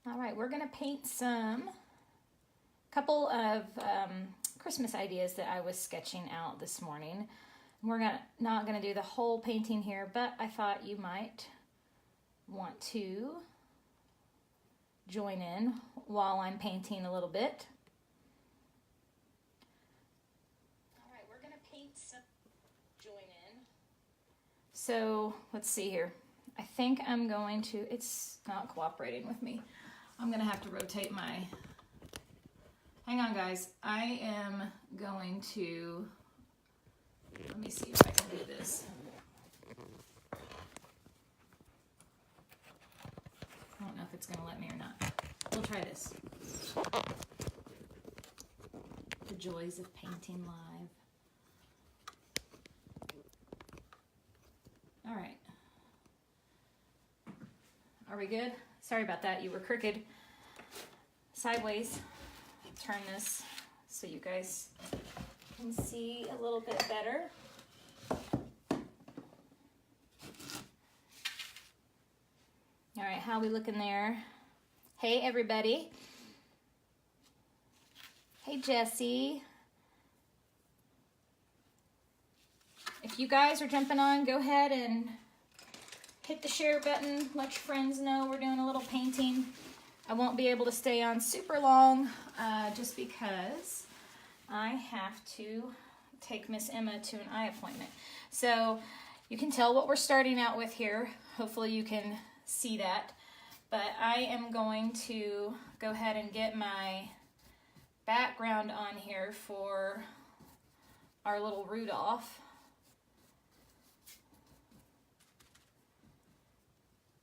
All right, we're gonna paint couple of Christmas ideas that I was sketching out this morning. We're not gonna do the whole painting here, but I thought you might want to join in while I'm painting a little bit. All right, we're gonna paint some, join in. So let's see here. I think I'm going to, it's not cooperating with me. I'm gonna have to rotate my, hang on guys. I am going to, let me see if I can do this. I don't know if it's gonna let me or not. We'll try this. The joys of painting live. All right. Are we good? Sorry about that. You were crooked. Sideways. Turn this so you guys can see a little bit better. All right, how we looking there? Hey, everybody. Hey, Jesse. If you guys are jumping on, go ahead and hit the share button. Let your friends know we're doing a little painting. I won't be able to stay on super long just because I have to take Miss Emma to an eye appointment. So you can tell what we're starting out with here. Hopefully you can see that. But I am going to go ahead and get my background on here for our little Rudolph.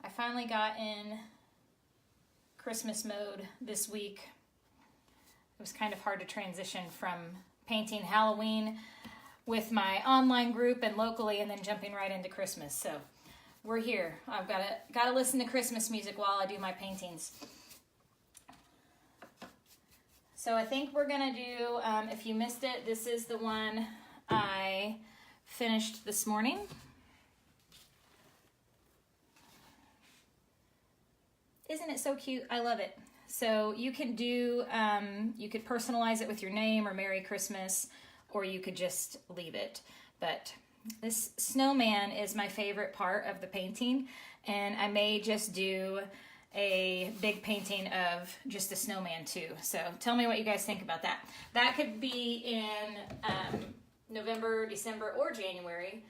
I finally got in Christmas mode this week. It was kind of hard to transition from painting Halloween with my online group and locally and then jumping right into Christmas. So we're here. I've got to listen to Christmas music while I do my paintings. So I think we're gonna do, if you missed it, this is the one I finished this morning. Isn't it so cute? I love it. So you can do, you could personalize it with your name or Merry Christmas, or you could just leave it. But this snowman is my favorite part of the painting, and I may just do a big painting of just a snowman too. So tell me what you guys think about that. That could be in November, December, or January,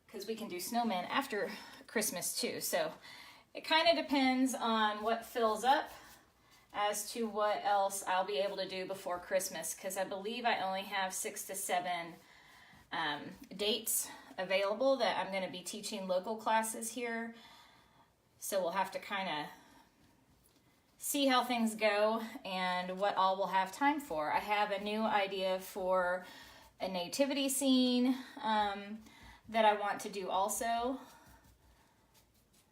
because we can do snowmen after Christmas too. So it kind of depends on what fills up as to what else I'll be able to do before Christmas, because I believe I only have 6 to 7 dates available that I'm going to be teaching local classes here. So we'll have to kind of see how things go and what all we'll have time for. I have a new idea for a nativity scene that I want to do also.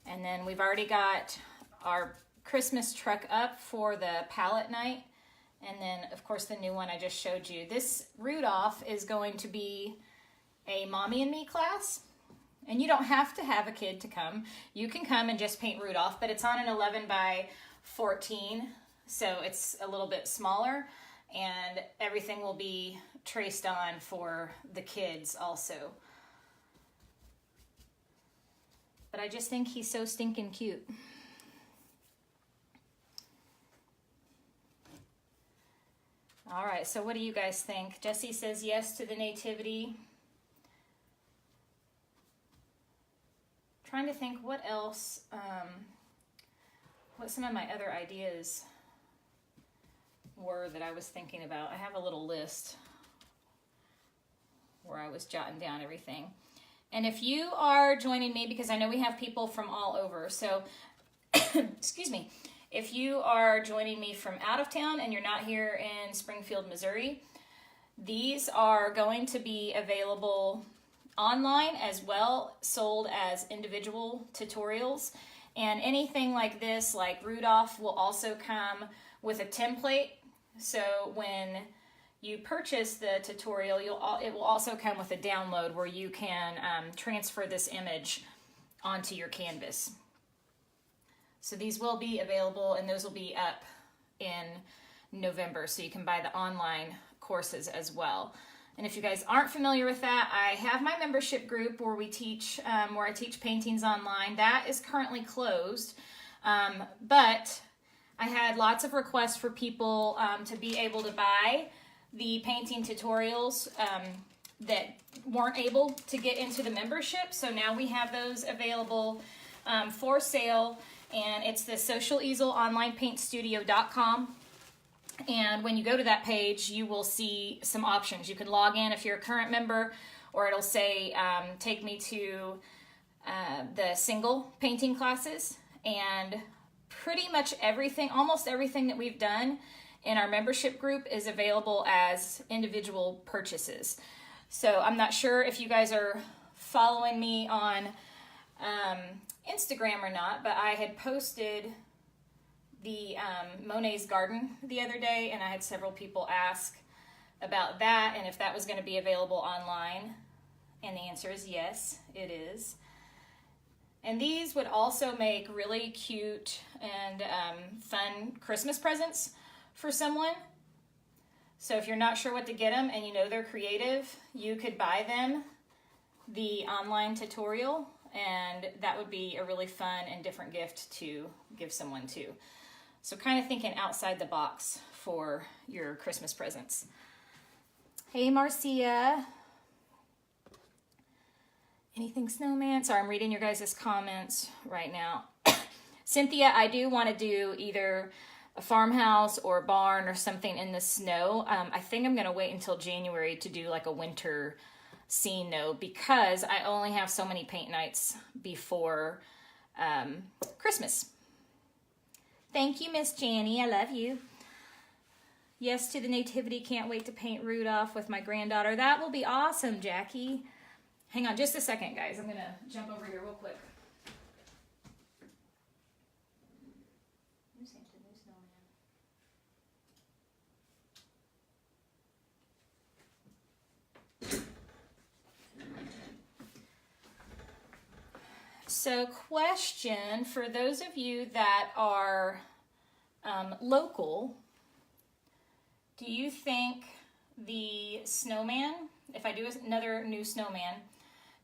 And then we've already got our Christmas truck up for the palette night. And then, of course, the new one I just showed you. This Rudolph is going to be a Mommy and Me class. And you don't have to have a kid to come. You can come and just paint Rudolph, but it's on an 11 by 14, so it's a little bit smaller, and everything will be traced on for the kids also. But I just think he's so stinking cute. All right, so what do you guys think? Jesse says yes to the nativity. Trying to think what else, what some of my other ideas were that I was thinking about. I have a little list where I was jotting down everything. And if you are joining me, because I know we have people from all over, so, excuse me, if you are joining me from out of town and you're not here in Springfield, Missouri, these are going to be available online as well, sold as individual tutorials. And anything like this, like Rudolph, will also come with a template. So when you purchase the tutorial, it will also come with a download where you can transfer this image onto your canvas. So these will be available, and those will be up in November, so you can buy the online courses as well. And if you guys aren't familiar with that, I have my membership group where we teach, where I teach paintings online. That is currently closed, but I had lots of requests for people to be able to buy the painting tutorials that weren't able to get into the membership. So now we have those available for sale, and it's the Social Easel onlinepaintstudio.com. And when you go to that page, you will see some options. You can log in if you're a current member, or it'll say, take me to the single painting classes. And pretty much everything, almost everything that we've done in our membership group is available as individual purchases. So I'm not sure if you guys are following me on Instagram or not, but I had posted the Monet's Garden the other day, and I had several people ask about that and if that was going to be available online, and the answer is yes, it is. And these would also make really cute and fun Christmas presents for someone. So if you're not sure what to get them and you know they're creative, you could buy them the online tutorial, and that would be a really fun and different gift to give someone too. So kind of thinking outside the box for your Christmas presents. Hey, Marcia. Anything snowman? Sorry, I'm reading your guys' comments right now. Cynthia, I do want to do either a farmhouse or a barn or something in the snow. I think I'm going to wait until January to do like a winter scene though, because I only have so many paint nights before Christmas. Thank you, Miss Janny. I love you. Yes to the nativity. Can't wait to paint Rudolph with my granddaughter. That will be awesome, Jackie. Hang on just a second, guys. I'm going to jump over here real quick. New Santa, new snowman. So question for those of you that are local, do you think the snowman, if I do another new snowman,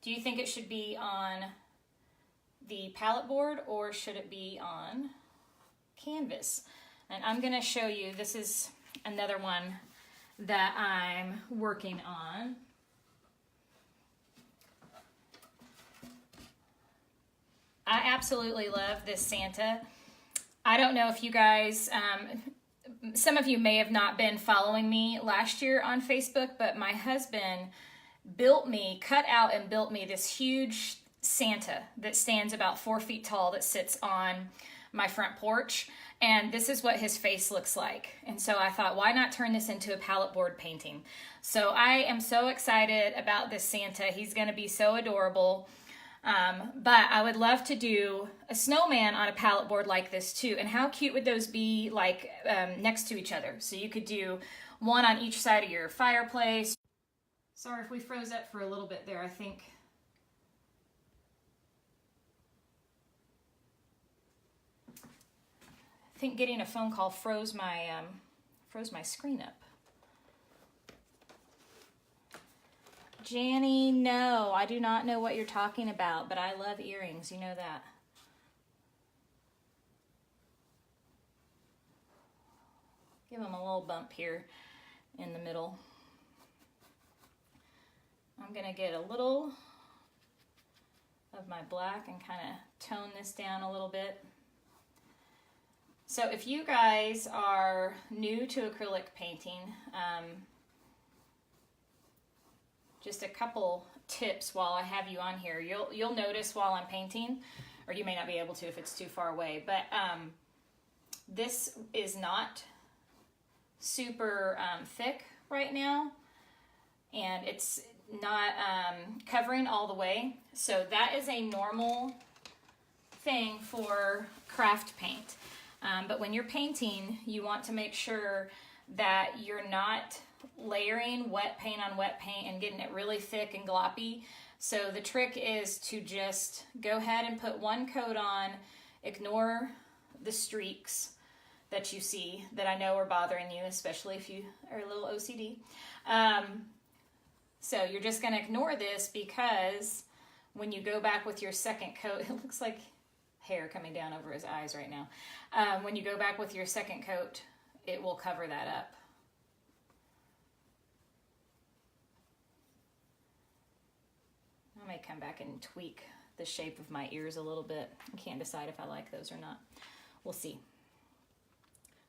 do you think it should be on the palette board or should it be on canvas? And I'm going to show you, this is another one that I'm working on. I absolutely love this Santa. I don't know if you guys, some of you may have not been following me last year on Facebook, but my husband cut out and built me this huge Santa that stands about 4 feet tall that sits on my front porch. And this is what his face looks like. And so I thought, why not turn this into a palette board painting? So I am so excited about this Santa. He's going to be so adorable. But I would love to do a snowman on a palette board like this too. And how cute would those be, like next to each other? So you could do one on each side of your fireplace. Sorry if we froze up for a little bit there. I think getting a phone call froze my screen up. Janny, no, I do not know what you're talking about, but I love earrings. You know that. Give them a little bump here in the middle. I'm going to get a little of my black and kind of tone this down a little bit. So if you guys are new to acrylic painting, just a couple tips while I have you on here. You'll notice while I'm painting, or you may not be able to if it's too far away, but this is not super thick right now, and it's not covering all the way. So that is a normal thing for craft paint. But when you're painting, you want to make sure that you're not layering wet paint on wet paint and getting it really thick and gloppy. So the trick is to just go ahead and put one coat on, ignore the streaks that you see that I know are bothering you, especially if you are a little OCD. So you're just going to ignore this, because when you go back with your second coat, it looks like hair coming down over his eyes right now. When you go back with your second coat, it will cover that up. I may come back and tweak the shape of my ears a little bit. I can't decide if I like those or not. We'll see.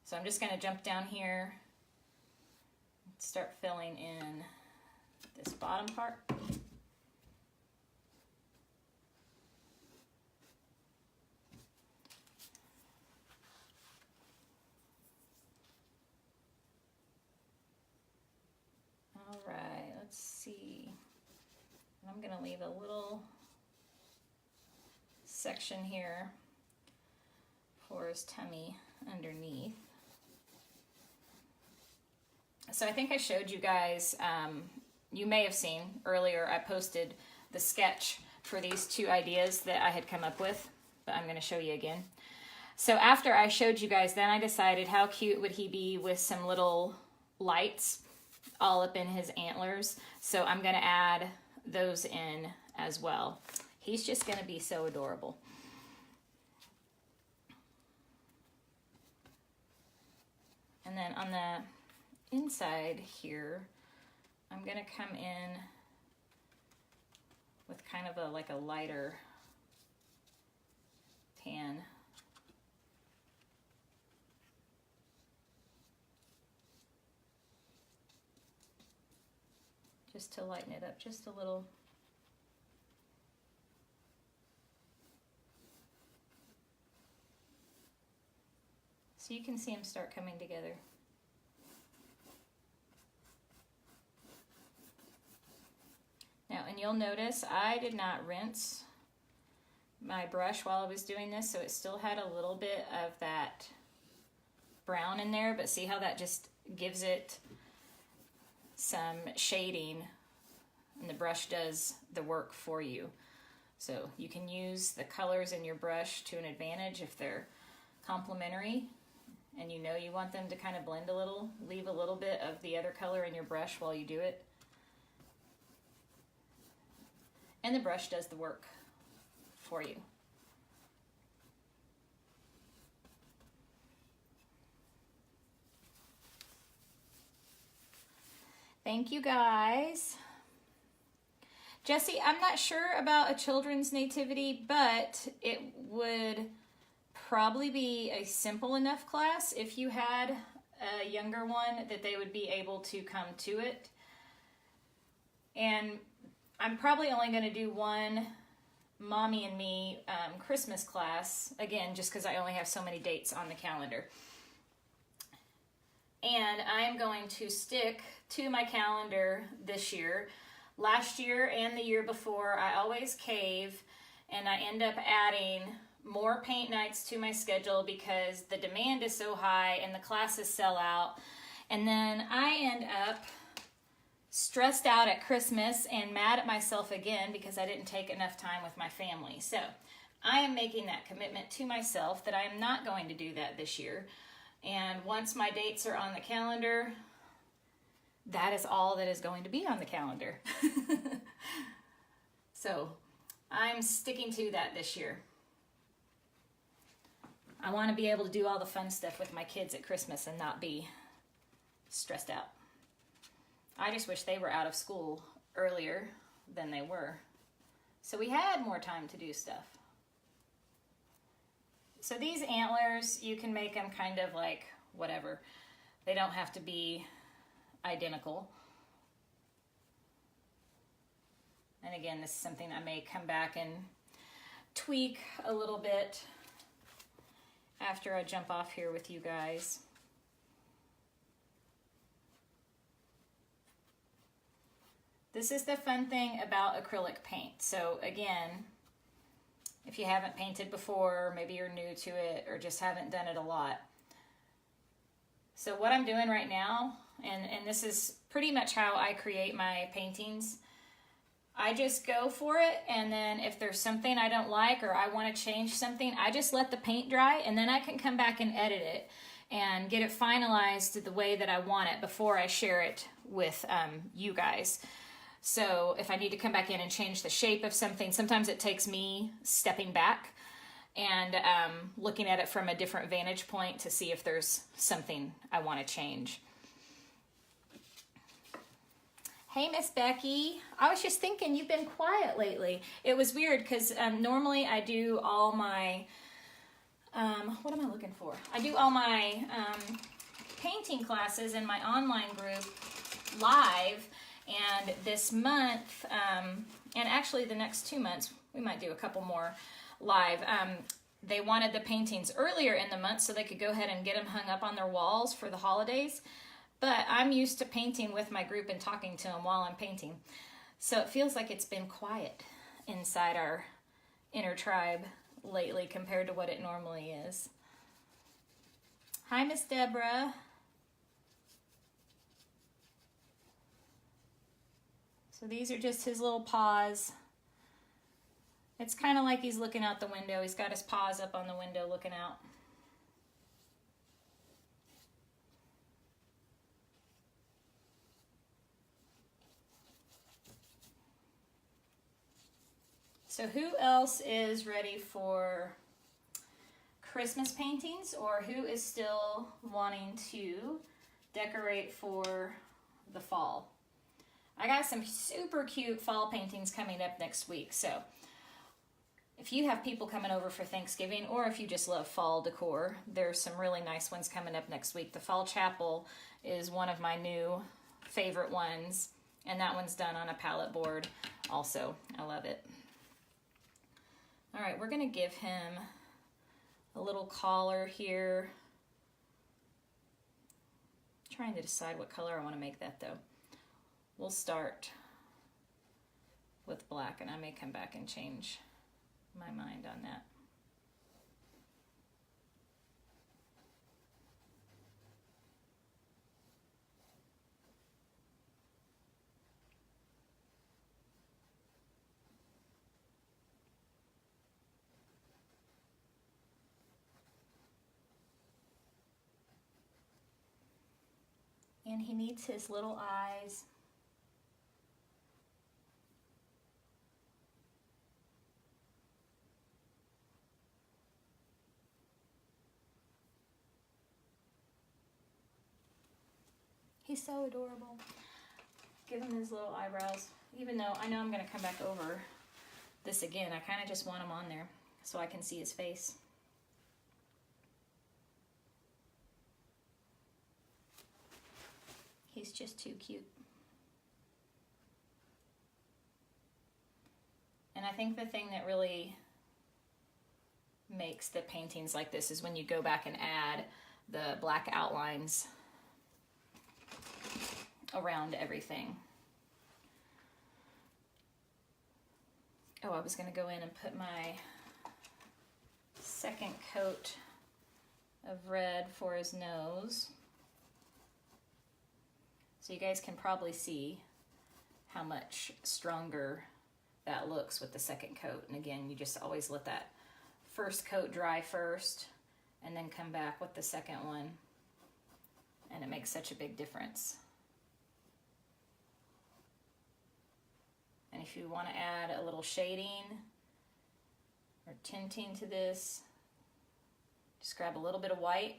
So I'm just going to jump down here, start filling in this bottom part. All right, let's see. I'm going to leave a little section here for his tummy underneath. So I think I showed you guys, you may have seen earlier, I posted the sketch for these two ideas that I had come up with, but I'm going to show you again. So after I showed you guys, then I decided how cute would he be with some little lights all up in his antlers. So I'm going to add those in as well. He's just going to be so adorable. And then on the inside here, I'm going to come in with kind of a lighter tan. Just to lighten it up just a little. So you can see them start coming together. Now, and you'll notice I did not rinse my brush while I was doing this, so it still had a little bit of that brown in there, but see how that just gives it some shading, and the brush does the work for you. So you can use the colors in your brush to an advantage if they're complementary and you know you want them to kind of blend a little. Leave a little bit of the other color in your brush while you do it. And the brush does the work for you. Thank you guys. Jesse, I'm not sure about a children's nativity, but it would probably be a simple enough class if you had a younger one that they would be able to come to it. And I'm probably only going to do one Mommy and Me Christmas class, again, just because I only have so many dates on the calendar. And I am going to stick to my calendar this year. Last year and the year before, I always cave, and I end up adding more paint nights to my schedule because the demand is so high and the classes sell out. And then I end up stressed out at Christmas and mad at myself again because I didn't take enough time with my family. So I am making that commitment to myself that I am not going to do that this year. And once my dates are on the calendar, that is all that is going to be on the calendar. So I'm sticking to that this year. I want to be able to do all the fun stuff with my kids at Christmas and not be stressed out. I just wish they were out of school earlier than they were, so we had more time to do stuff. So these antlers, you can make them kind of like whatever. They don't have to be identical. And again, this is something I may come back and tweak a little bit after I jump off here with you guys. This is the fun thing about acrylic paint. So again, if you haven't painted before, maybe you're new to it or just haven't done it a lot. So what I'm doing right now, and this is pretty much how I create my paintings, I just go for it, and then if there's something I don't like or I want to change something, I just let the paint dry, and then I can come back and edit it and get it finalized the way that I want it before I share it with you guys. So if I need to come back in and change the shape of something, sometimes it takes me stepping back and looking at it from a different vantage point to see if there's something I want to change. Hey, Miss Becky. I was just thinking you've been quiet lately. It was weird because normally I do all my, what am I looking for? I do all my painting classes in my online group live, and this month, and actually the next 2 months, we might do a couple more live. They wanted the paintings earlier in the month so they could go ahead and get them hung up on their walls for the holidays. But I'm used to painting with my group and talking to them while I'm painting. So it feels like it's been quiet inside our inner tribe lately compared to what it normally is. Hi, Miss Deborah. So these are just his little paws. It's kind of like he's looking out the window. He's got his paws up on the window looking out. So who else is ready for Christmas paintings, or who is still wanting to decorate for the fall? I got some super cute fall paintings coming up next week. So if you have people coming over for Thanksgiving, or if you just love fall decor, there's some really nice ones coming up next week. The Fall Chapel is one of my new favorite ones, and that one's done on a palette board also. I love it. All right, we're gonna give him a little collar here. I'm trying to decide what color I want to make that though. We'll start with black, and I may come back and change my mind on that. And he needs his little eyes. He's so adorable. Give him his little eyebrows. Even though I know I'm going to come back over this again, I kind of just want him on there so I can see his face. He's just too cute. And I think the thing that really makes the paintings like this is when you go back and add the black outlines around everything. Oh, I was going to go in and put my second coat of red for his nose. So you guys can probably see how much stronger that looks with the second coat. And again, you just always let that first coat dry first and then come back with the second one. And it makes such a big difference. And if you want to add a little shading or tinting to this, just grab a little bit of white.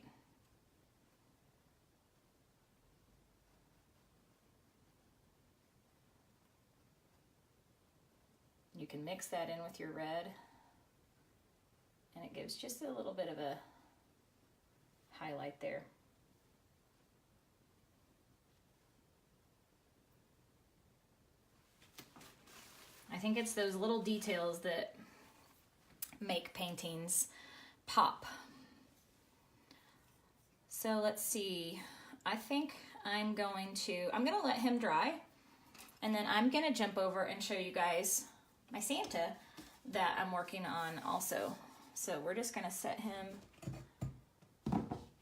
You can mix that in with your red, and it gives just a little bit of a highlight there. I think it's those little details that make paintings pop. So let's see. I think I'm going to let him dry, and then I'm gonna jump over and show you guys my Santa that I'm working on also. So we're just gonna set him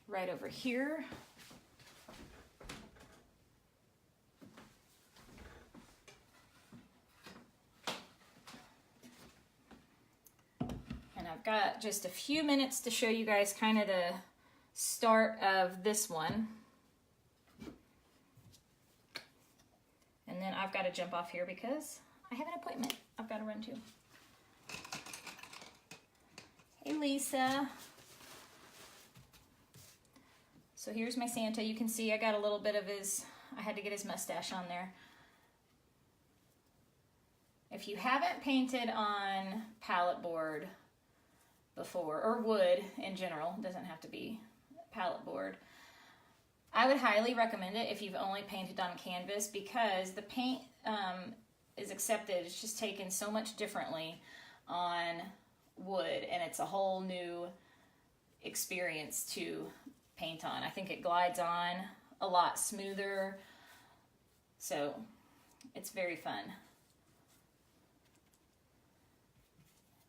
right over here. I've got just a few minutes to show you guys kind of the start of this one. And then I've got to jump off here because I have an appointment I've got to run to. Hey, Lisa. So here's my Santa. You can see I got a little bit of I had to get his mustache on there. If you haven't painted on palette board before, or wood in general, it doesn't have to be palette board, I would highly recommend it if you've only painted on canvas, because the paint is accepted. It's just taken so much differently on wood, and it's a whole new experience to paint on. I think it glides on a lot smoother, so it's very fun.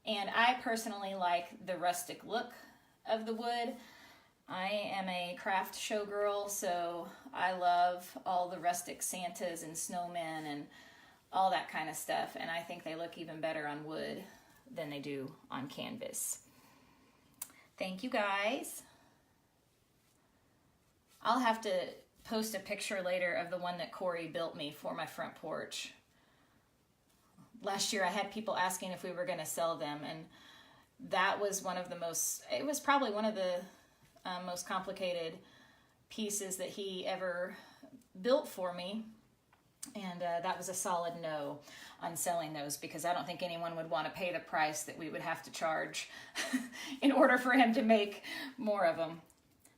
And I personally like the rustic look of the wood. I am a craft showgirl, so I love all the rustic Santas and snowmen and all that kind of stuff, and I think they look even better on wood than they do on canvas. Thank you, guys. I'll have to post a picture later of the one that Corey built me for my front porch. Last year I had people asking if we were going to sell them, and that was it was probably one of the most complicated pieces that he ever built for me. And that was a solid no on selling those, because I don't think anyone would want to pay the price that we would have to charge in order for him to make more of them.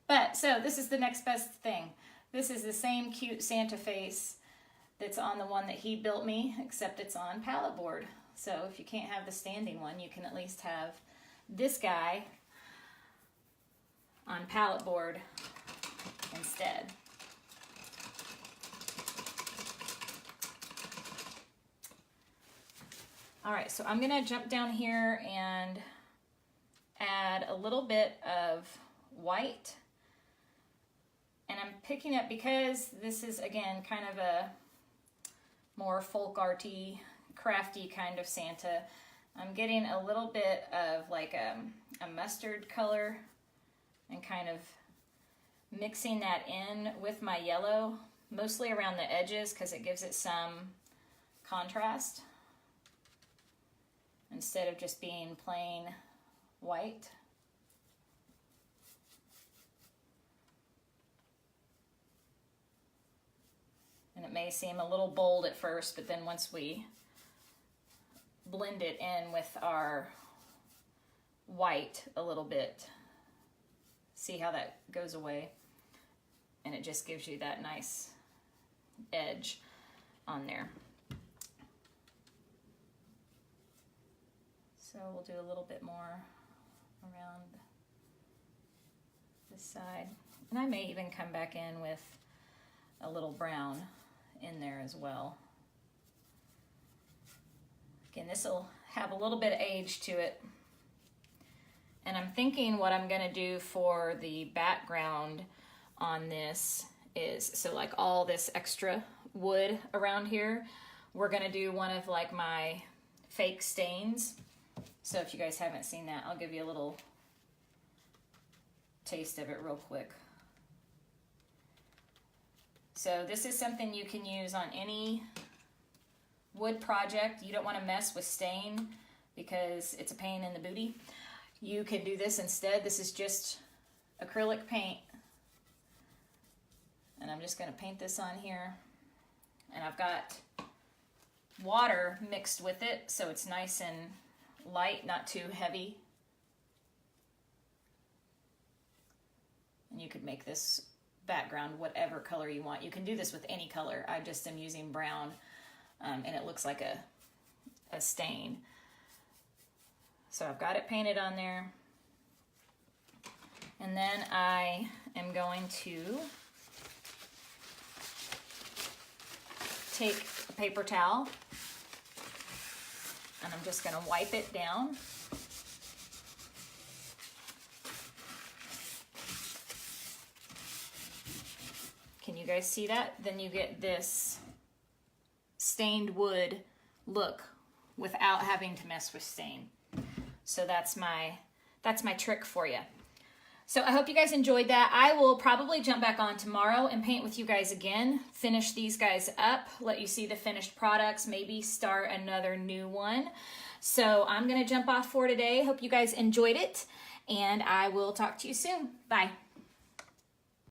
But so this is the next best thing. This is the same cute Santa face that's on the one that he built me, except it's on palette board. So if you can't have the standing one, you can at least have this guy on palette board instead. All right, so I'm gonna jump down here and add a little bit of white. And I'm picking up, because this is, again, kind of a more folk arty, crafty kind of Santa, I'm getting a little bit of like a mustard color and kind of mixing that in with my yellow, mostly around the edges because it gives it some contrast instead of just being plain white. And it may seem a little bold at first, but then once we blend it in with our white a little bit, see how that goes away, and it just gives you that nice edge on there. So we'll do a little bit more around this side, and I may even come back in with a little brown in there as well. Again, this will have a little bit of age to it. And I'm thinking what I'm gonna do for the background on this is, so like all this extra wood around here, we're gonna do one of like my fake stains. So if you guys haven't seen that, I'll give you a little taste of it real quick. So this is something you can use on any wood project. You don't want to mess with stain because it's a pain in the booty. You can do this instead. This is just acrylic paint. And I'm just going to paint this on here. And I've got water mixed with it, so it's nice and light, not too heavy. And you could make this background whatever color you want. You can do this with any color. I just am using brown, and it looks like a stain. So I've got it painted on there. And then I am going to take a paper towel, and I'm just going to wipe it down. Can you guys see that? Then you get this stained wood look without having to mess with stain. So that's my trick for you. So I hope you guys enjoyed that. I will probably jump back on tomorrow and paint with you guys again, finish these guys up, let you see the finished products, maybe start another new one. So I'm going to jump off for today. Hope you guys enjoyed it, and I will talk to you soon. Bye.